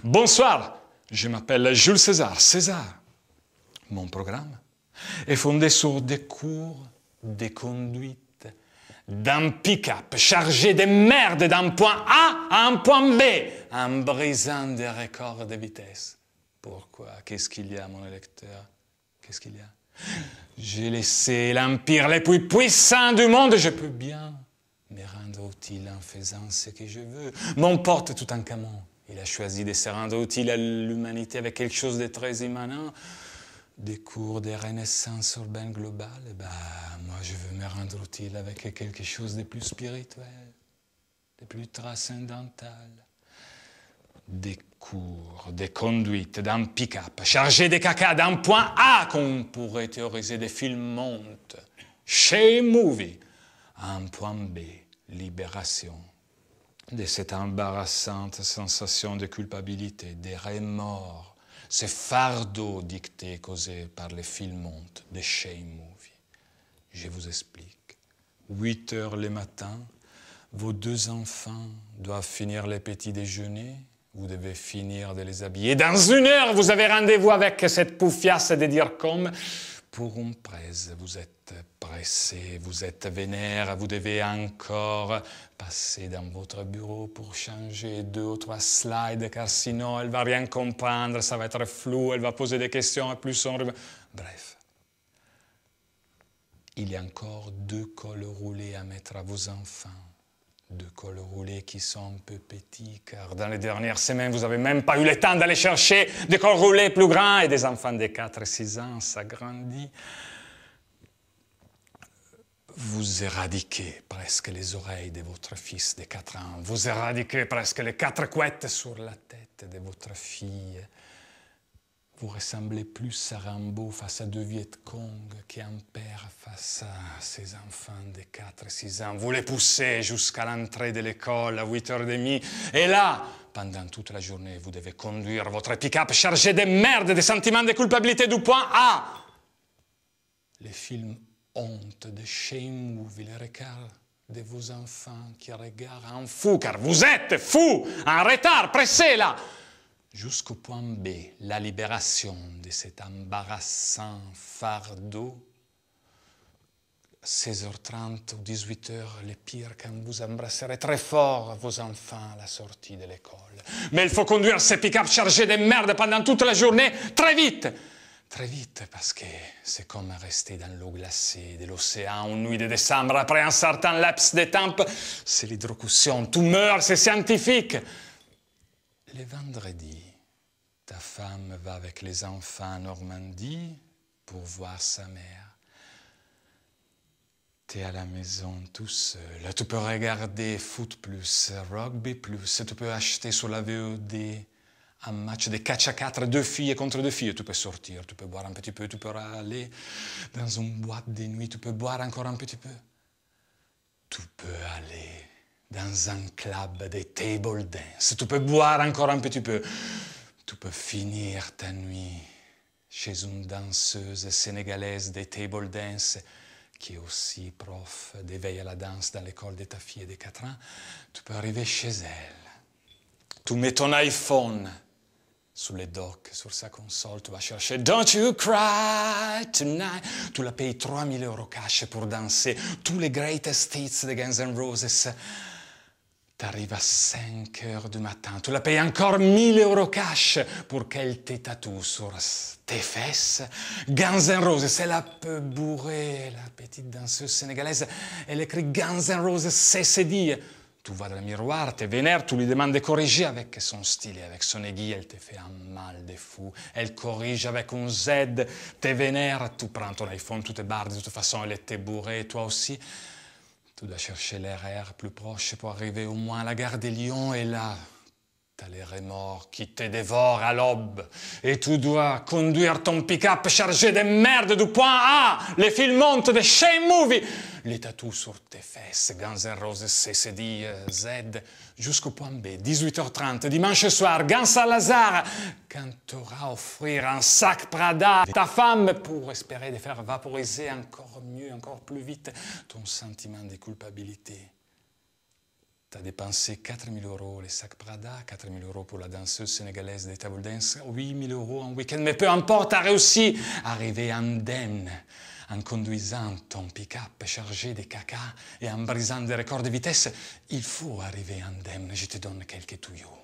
Bonsoir, je m'appelle Jules César. César. Mon programme est fondé sur des cours de conduite d'un pick-up chargé de merde d'un point A à un point B en brisant des records de vitesse. Pourquoi? Qu'est-ce qu'il y a, mon électeur? Qu'est-ce qu'il y a? J'ai laissé l'empire le plus puissant du monde. Je peux bien me rendre utile en faisant ce que je veux. Mon pote Toutankhamon, il a choisi de se rendre utile à l'humanité avec quelque chose de très immanent. Des cours de renaissance urbaine globale. Moi, je veux me rendre utile avec quelque chose de plus spirituel, de plus transcendantal. Des cours de conduite d'un pick-up chargé de caca d'un point A qu'on pourrait théoriser des films montent chez Movie à un point B, libération de cette embarrassante sensation de culpabilité, de remords, ce fardeau dicté, causé par les films montes de chez Movie. Je vous explique. 8 heures le matin, vos 2 enfants doivent finir les petits déjeuners. Vous devez finir de les habiller. Dans 1 heure, vous avez rendez-vous avec cette poufiasse de dire comme pour une presse. Vous êtes pressé, vous êtes vénère, vous devez encore passer dans votre bureau pour changer 2 ou 3 slides, car sinon elle ne va rien comprendre, ça va être flou, elle va poser des questions plus sombres. Bref. Il y a encore 2 cols roulés à mettre à vos enfants. 2 cols roulés qui sont un peu petits, car dans les dernières semaines, vous n'avez même pas eu le temps d'aller chercher des cols roulés plus grands et des enfants de 4 et 6 ans, ça grandit. Vous éradiquez presque les oreilles de votre fils de 4 ans. Vous éradiquez presque les 4 couettes sur la tête de votre fille. Vous ressemblez plus à Rambo face à 2 Viet Cong qu'à un père face à ses enfants de 4 et 6 ans. Vous les poussez jusqu'à l'entrée de l'école à 8h30. Et là, pendant toute la journée, vous devez conduire votre pick-up chargé de merde, des sentiments de culpabilité du point A. Les films honte de shame movie, les regards de vos enfants qui regardent en fou, car vous êtes fou, en retard, pressé là. Jusqu'au point B, la libération de cet embarrassant fardeau. 16h30 ou 18h, le pire quand vous embrasserez très fort vos enfants à la sortie de l'école. Mais il faut conduire ce pick-up chargé de merde pendant toute la journée, très vite. Très vite, parce que c'est comme rester dans l'eau glacée de l'océan une nuit de décembre. Après un certain laps de temps, c'est l'hydrocution. Tout meurt, c'est scientifique. Le vendredi, ta femme va avec les enfants en Normandie pour voir sa mère. Tu es à la maison tout seul. Tu peux regarder Foot Plus, Rugby Plus. Tu peux acheter sur la VOD un match de catch à 4, 2 filles contre 2 filles. Tu peux sortir, tu peux boire un petit peu, tu peux aller dans une boîte de nuit, tu peux boire encore un petit peu. Tu peux aller dans un club de table dance. Tu peux boire encore un petit peu. Tu peux finir ta nuit chez une danseuse sénégalaise de table dance qui est aussi prof d'éveil à la danse dans l'école de ta fille de 4 ans. Tu peux arriver chez elle. Tu mets ton iPhone sur les docks, sur sa console, tu vas chercher « Don't you cry tonight ». Tu la payes 3000 € cash pour danser tous les greatest hits de Guns N' Roses. Tu arrives à 5 heures du matin, tu la payes encore 1000 € cash pour qu'elle te tatoue sur tes fesses. Guns N' Roses, elle a peu bourré, la petite danseuse sénégalaise. Elle écrit Guns N' Roses, c'est dit. Tu vas dans le miroir, tu es vénère, tu lui demandes de corriger avec son stylet, avec son aiguille, elle te fait un mal de fou. Elle corrige avec un Z, tu es vénère, tu prends ton iPhone, tu te barres, de toute façon elle était bourrée, toi aussi. Tu dois chercher l'RR plus proche pour arriver au moins à la gare des Lions, et là, t'as les remords qui te dévorent à l'aube. Et tu dois conduire ton pick-up chargé de merde du point A, les fils montent de chez Movie, les tatous sur tes fesses, Guns N' Roses, CCD, Z, jusqu'au point B, 18h30, dimanche soir, Guns Salazar, quand t'auras offrir un sac Prada à ta femme pour espérer de faire vaporiser encore mieux, encore plus vite ton sentiment de culpabilité. Tu as dépensé 4 000 € les sacs Prada, 4 000 € pour la danseuse sénégalaise des table dance, 8 000 € en week-end, mais peu importe, tu as réussi à arriver indemne en conduisant ton pick-up chargé de caca et en brisant des records de vitesse. Il faut arriver indemne, je te donne quelques tuyaux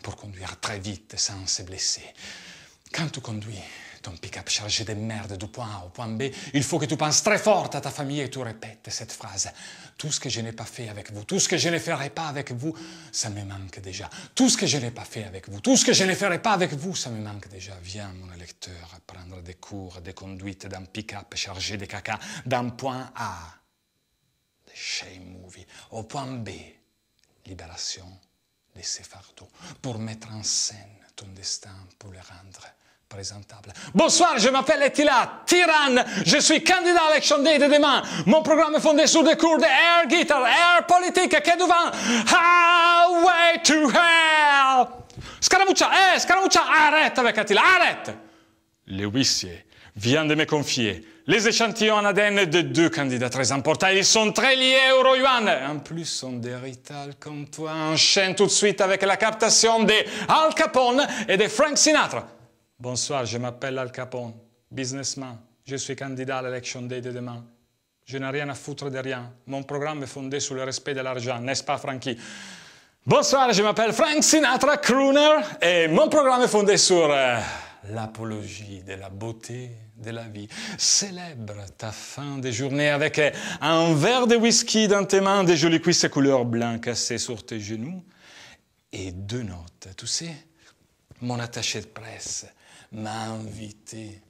pour conduire très vite sans se blesser. Quand tu conduis ton pick-up chargé de merde du point A au point B, il faut que tu penses très fort à ta famille et tu répètes cette phrase. Tout ce que je n'ai pas fait avec vous, tout ce que je ne ferai pas avec vous, ça me manque déjà. Tout ce que je n'ai pas fait avec vous, tout ce que je ne ferai pas avec vous, ça me manque déjà. Viens, mon électeur, prendre des cours de conduite d'un pick-up chargé de caca d'un point A, de shame movie, au point B, libération de ces fardeaux, pour mettre en scène ton destin, pour le rendre présentable. Bonsoir, je m'appelle Attila Tyrann, je suis candidat à l'élection day de demain. Mon programme est fondé sur des cours de air guitar, air politique, que devant Highway to Hell. Scaramuccia, arrête avec Attila, arrête. Le huissier vient de me confier les échantillons en ADN de 2 candidats très importants. Ils sont très liés euro-yuan. En plus, sont des Rital comme toi. Enchaîne tout de suite avec la captation de Al Capone et de Frank Sinatra. Bonsoir, je m'appelle Al Capone, businessman. Je suis candidat à l'élection day de demain. Je n'ai rien à foutre de rien. Mon programme est fondé sur le respect de l'argent, n'est-ce pas, Frankie? Bonsoir, je m'appelle Frank Sinatra, crooner, et mon programme est fondé sur l'apologie de la beauté de la vie. Célèbre ta fin de journée avec un verre de whisky dans tes mains, des jolies cuisses couleur blanc cassées sur tes genoux et 2 notes. Tu sais, mon attaché de presse m'a invité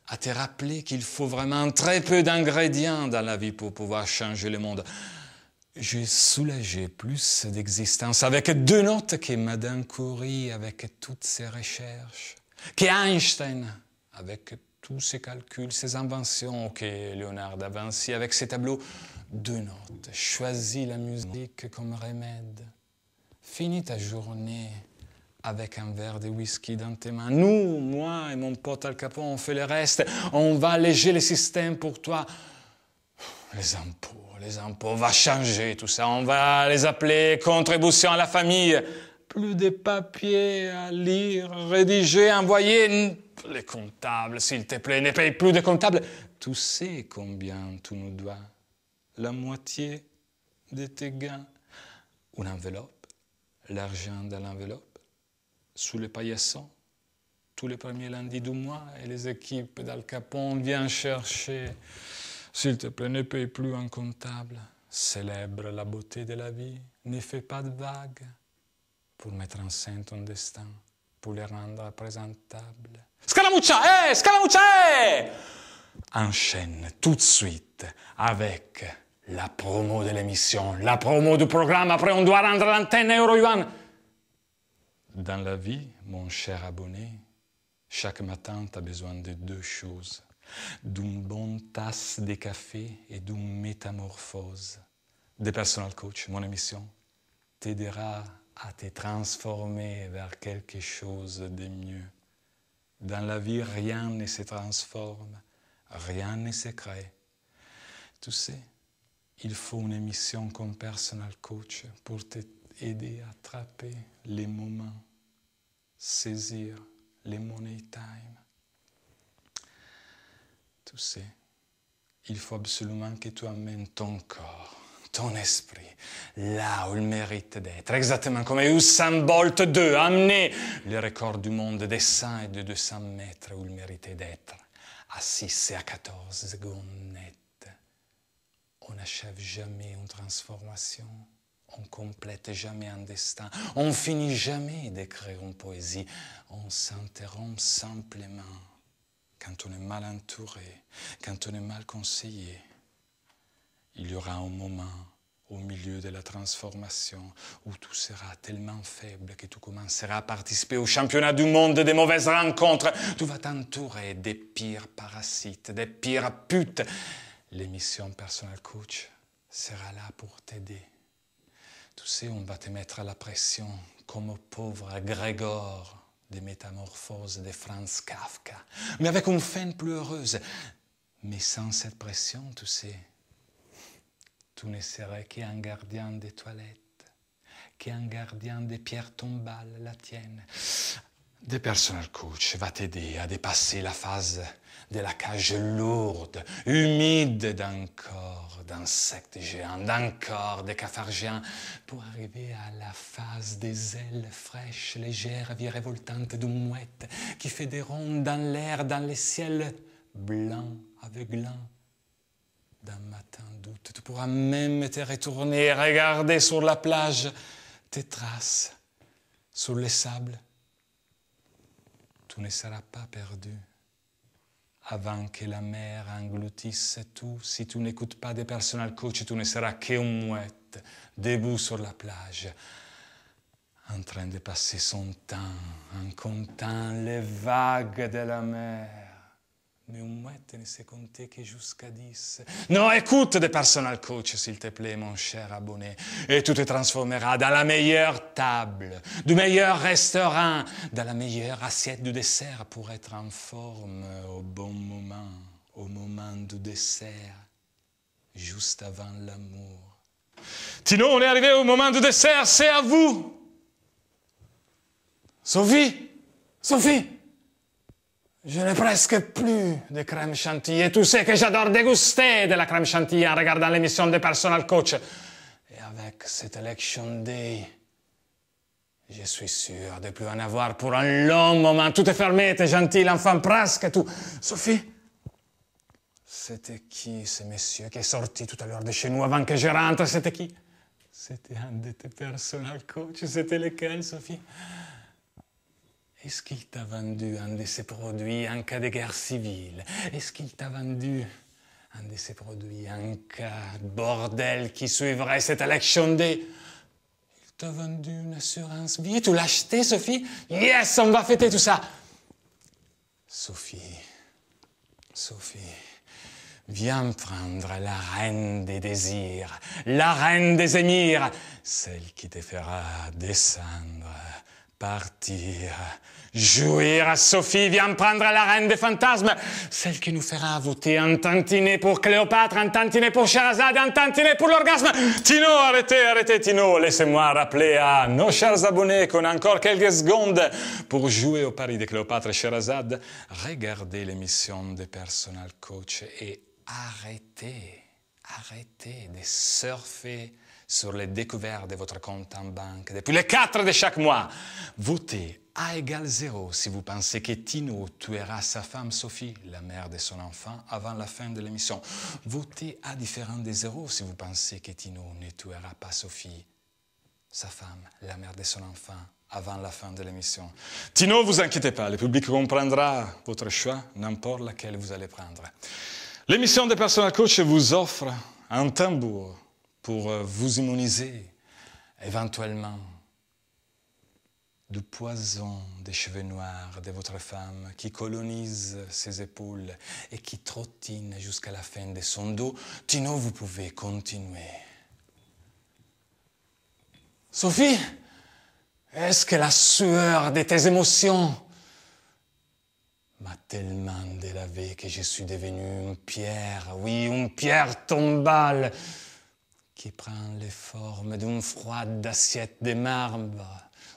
à te rappeler qu'il faut vraiment très peu d'ingrédients dans la vie pour pouvoir changer le monde. J'ai soulagé plus d'existence avec 2 notes que Madame Curie avec toutes ses recherches, qu'Einstein avec tous ses calculs, ses inventions, que Léonard da Vinci avec ses tableaux. 2 notes. Choisis la musique comme remède. Finis ta journée avec un verre de whisky dans tes mains. Nous, moi et mon pote Al Capone, on fait le reste. On va alléger le système pour toi. Les impôts, on va changer tout ça. On va les appeler contributions à la famille. Plus de papiers à lire, rédiger, envoyer. Les comptables, s'il te plaît, ne paye plus de comptables. Tu sais combien tu nous dois? La moitié de tes gains. Une enveloppe, l'argent dans l'enveloppe. Sous les paillassons, tous les premiers lundis du mois, et les équipes d'Al Capone viennent chercher. S'il te plaît, ne paye plus un comptable. Célèbre la beauté de la vie. Ne fais pas de vagues pour mettre en scène ton destin, pour le rendre présentable. Scaramuccia, Scaramuccia! Enchaîne tout de suite avec la promo de l'émission, la promo du programme. Après, on doit rendre l'antenne euro-yuan. Dans la vie, mon cher abonné, chaque matin, tu as besoin de 2 choses. D'une bonne tasse de café et d'une métamorphose. The Personal Coach, mon émission, t'aidera à te transformer vers quelque chose de mieux. Dans la vie, rien ne se transforme, rien ne se crée. Tu sais, il faut une émission comme Personal Coach pour t'aider à attraper les moments, saisir les money time. Tu sais, il faut absolument que tu amènes ton corps, ton esprit, là où il mérite d'être. Exactement comme Usain Bolt 2 a amené le record du monde des 100 et de 200 mètres où il méritait d'être, à 6 et à 14 secondes nettes. On n'achève jamais une transformation, on complète jamais un destin, on finit jamais d'écrire une poésie, on s'interrompt simplement. Quand on est mal entouré, quand on est mal conseillé, il y aura un moment au milieu de la transformation où tu seras tellement faible que tu commenceras à participer au championnat du monde des mauvaises rencontres. Tu vas t'entourer des pires parasites, des pires putes. L'émission Personal Coach sera là pour t'aider. Tu sais, on va te mettre à la pression comme au pauvre Grégor des Métamorphoses de Franz Kafka, mais avec une fin plus heureuse. Mais sans cette pression, tu sais, tu ne serais qu'un gardien des toilettes. qu'un gardien des pierres tombales la tienne. Des personal coach va t'aider à dépasser la phase de la cage lourde, humide d'un corps d'insectes géants, d'un corps de cafards géants, pour arriver à la phase des ailes fraîches, légères, virevoltantes d'une mouette qui fait des rondes dans l'air, dans les ciels blancs, aveuglants. D'un matin d'août, tu pourras même te retourner et regarder sur la plage tes traces sur les sables. Tu ne seras pas perdu avant que la mer engloutisse tout. Si tu n'écoutes pas des personal coach, tu ne seras qu'une mouette debout sur la plage, en train de passer son temps en comptant les vagues de la mer. Mais une mouette ne sait compter que jusqu'à 10. Non, écoute des personal coach, s'il te plaît, mon cher abonné, et tu te transformeras dans la meilleure table, du meilleur restaurant, dans la meilleure assiette du dessert pour être en forme au bon moment, au moment du dessert, juste avant l'amour. Tino, on est arrivé au moment du dessert, c'est à vous. Sophie, je n'ai presque plus de crème chantilly. Et tu sais que j'adore déguster de la crème chantilly en regardant l'émission de Personal Coach. Et avec cette Election Day, je suis sûr de ne plus en avoir pour un long moment. Tout est fermé, t'es gentil, l'enfant, presque tout. Sophie, c'était qui ce monsieur qui est sorti tout à l'heure de chez nous avant que je rentre? C'était qui? C'était un de tes Personal Coach. C'était lequel, Sophie? Est-ce qu'il t'a vendu un de ses produits en cas de guerre civile? Est-ce qu'il t'a vendu un de ses produits en cas de bordel qui suivrait cette Election Day? Il t'a vendu une assurance vie? Tu l'as acheté, Sophie? Yes, on va fêter tout ça! Sophie, viens prendre la reine des désirs, la reine des émirs, celle qui te fera descendre, partir, jouir. Sophie, viens prendre la reine des fantasmes, celle qui nous fera voter un tantinet pour Cléopâtre, un tantinet pour Sherazade, un tantinet pour l'orgasme. Tino, arrêtez, Tino. Laissez-moi rappeler à nos chers abonnés qu'on a encore quelques secondes pour jouer au pari de Cléopâtre et Sherazade. Regardez l'émission de Personal Coach et arrêtez de surfer sur les découvertes de votre compte en banque depuis les 4 de chaque mois. Votez A égale 0 si vous pensez que Tino tuera sa femme Sophie, la mère de son enfant, avant la fin de l'émission. Votez A différent de 0 si vous pensez que Tino ne tuera pas Sophie, sa femme, la mère de son enfant, avant la fin de l'émission. Tino, vous inquiétez pas, le public comprendra votre choix, n'importe laquelle vous allez prendre. L'émission de Personal Coach vous offre un tambour pour vous immuniser, éventuellement, du poison des cheveux noirs de votre femme qui colonise ses épaules et qui trottine jusqu'à la fin de son dos. Tino, vous pouvez continuer. Sophie, est-ce que la sueur de tes émotions m'a tellement délavé que je suis devenu une pierre, oui, une pierre tombale, qui prend les formes d'une froide assiette de marbre,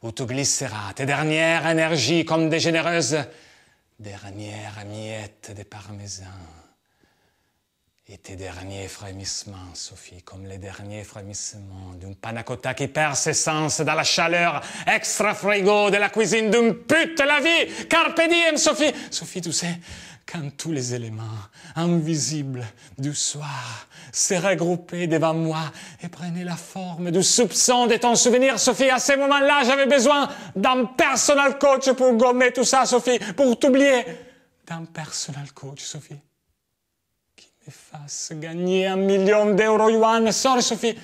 où tu glisseras tes dernières énergies comme des généreuses dernières miettes de parmesan. Et tes derniers frémissements, Sophie, comme les derniers frémissements d'une panna cotta qui perd ses sens dans la chaleur extra frigo de la cuisine d'une pute, la vie! Carpe diem, Sophie! Sophie, tu sais, quand tous les éléments invisibles du soir se regroupaient devant moi et prenaient la forme du soupçon de ton souvenir, Sophie, à ces moments-là, j'avais besoin d'un personal coach pour gommer tout ça, Sophie, pour t'oublier. D'un personal coach, Sophie, qui me fasse gagner 1 million d'euros yuan. Sorry, Sophie.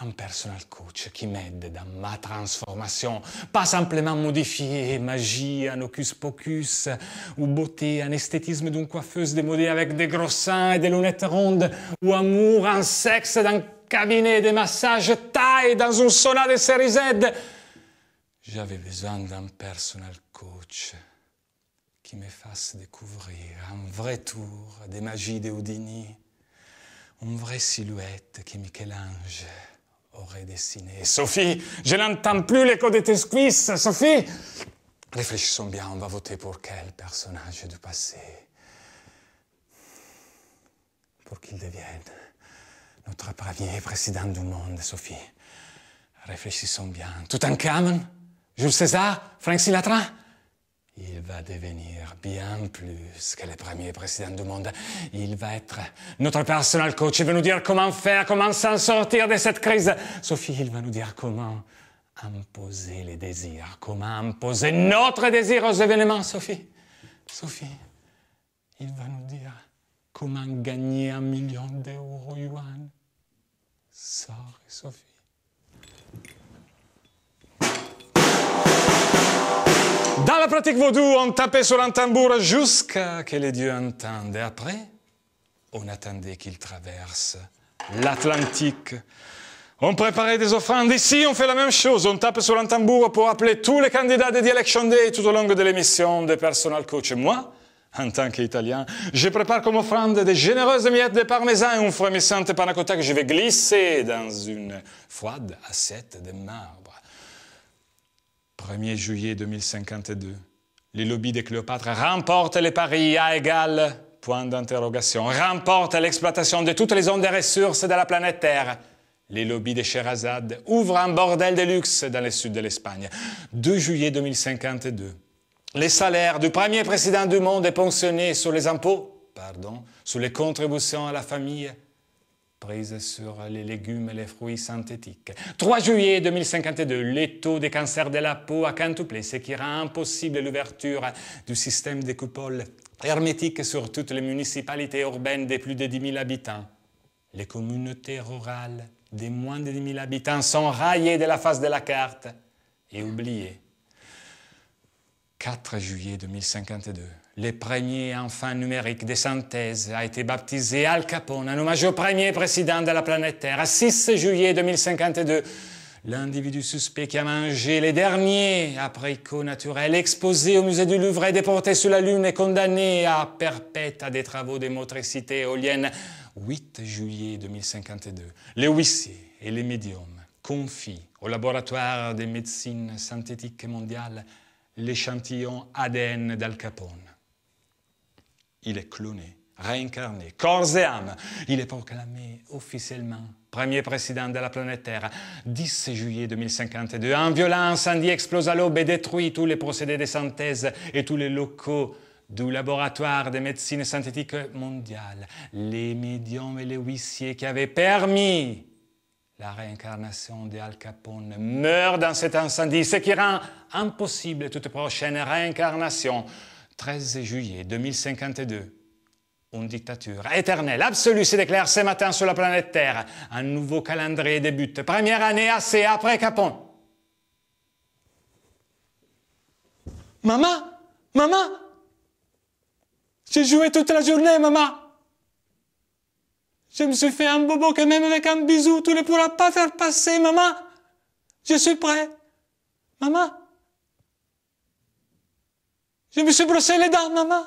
Un personal coach qui m'aide dans ma transformation, pas simplement modifier magie en hocus pocus ou beauté en esthétisme d'une coiffeuse démodée avec des gros seins et des lunettes rondes ou amour en sexe dans un cabinet de massage taille dans une sauna de série Z. J'avais besoin d'un personal coach qui me fasse découvrir un vrai tour des magies de Houdini, une vraie silhouette que Michel-Ange aurait dessiné. Sophie, je n'entends plus l'écho de tes cuisses, Sophie. Réfléchissons bien, on va voter pour quel personnage du passé pour qu'il devienne notre premier président du monde, Sophie. Réfléchissons bien. Toutankhamon, Jules César, Frank Sinatra. Il va devenir bien plus que le premier président du monde. Il va être notre personal coach. Il va nous dire comment faire, comment s'en sortir de cette crise. Sophie, il va nous dire comment imposer les désirs, comment imposer notre désir aux événements, Sophie. Sophie, il va nous dire comment gagner 1 million d'euros yuan. Sorry, Sophie. Dans la pratique vaudou, on tapait sur un tambour jusqu'à ce que les dieux entendent. Et après, on attendait qu'ils traversent l'Atlantique. On préparait des offrandes. Ici, on fait la même chose. On tape sur un tambour pour appeler tous les candidats des Election Day tout au long de l'émission de Personal Coach. Et moi, en tant qu'Italien, je prépare comme offrande des généreuses miettes de parmesan et une frémissante panna cotta que je vais glisser dans une froide assiette de marbre. 1er juillet 2052, les lobbies de Cléopâtre remportent les paris à égal point d'interrogation, remportent l'exploitation de toutes les zones de ressources de la planète Terre. Les lobbies de Sherazade ouvrent un bordel de luxe dans le sud de l'Espagne. 2 juillet 2052, les salaires du premier président du monde est ponctionné sur les impôts, sur les contributions à la famille, prise sur les légumes et les fruits synthétiques. 3 juillet 2052, les taux de cancer de la peau a quintuplé, ce qui rend impossible l'ouverture du système de coupoles hermétiques sur toutes les municipalités urbaines de plus de 10 000 habitants. Les communautés rurales de moins de 10 000 habitants sont raillées de la face de la carte et oubliées. 4 juillet 2052, le premier enfant numérique de synthèse a été baptisé Al Capone, en hommage au premier président de la planète Terre. 6 juillet 2052, l'individu suspect qui a mangé les derniers abricots naturels exposés au musée du Louvre et déporté sur la Lune est condamné à perpète à des travaux de motricité éolienne. 8 juillet 2052, les huissiers et les médiums confient au laboratoire de médecine synthétique mondiale l'échantillon ADN d'Al Capone. Il est cloné, réincarné, corps et âme. Il est proclamé officiellement premier président de la planète Terre. 10 juillet 2052, un violent incendie explose à l'aube et détruit tous les procédés de synthèse et tous les locaux du laboratoire de médecine synthétique mondiale. Les médiums et les huissiers qui avaient permis la réincarnation d'Al Capone meurt dans cet incendie, ce qui rend impossible toute prochaine réincarnation. 13 juillet 2052, une dictature éternelle, absolue, se déclare ce matin sur la planète Terre. Un nouveau calendrier débute. Première année assez après Capone. Maman, maman, j'ai joué toute la journée, maman. Je me suis fait un bobo que même avec un bisou, tu ne pourras pas faire passer, maman. Je suis prêt. Maman. Je me suis brossé les dents, maman.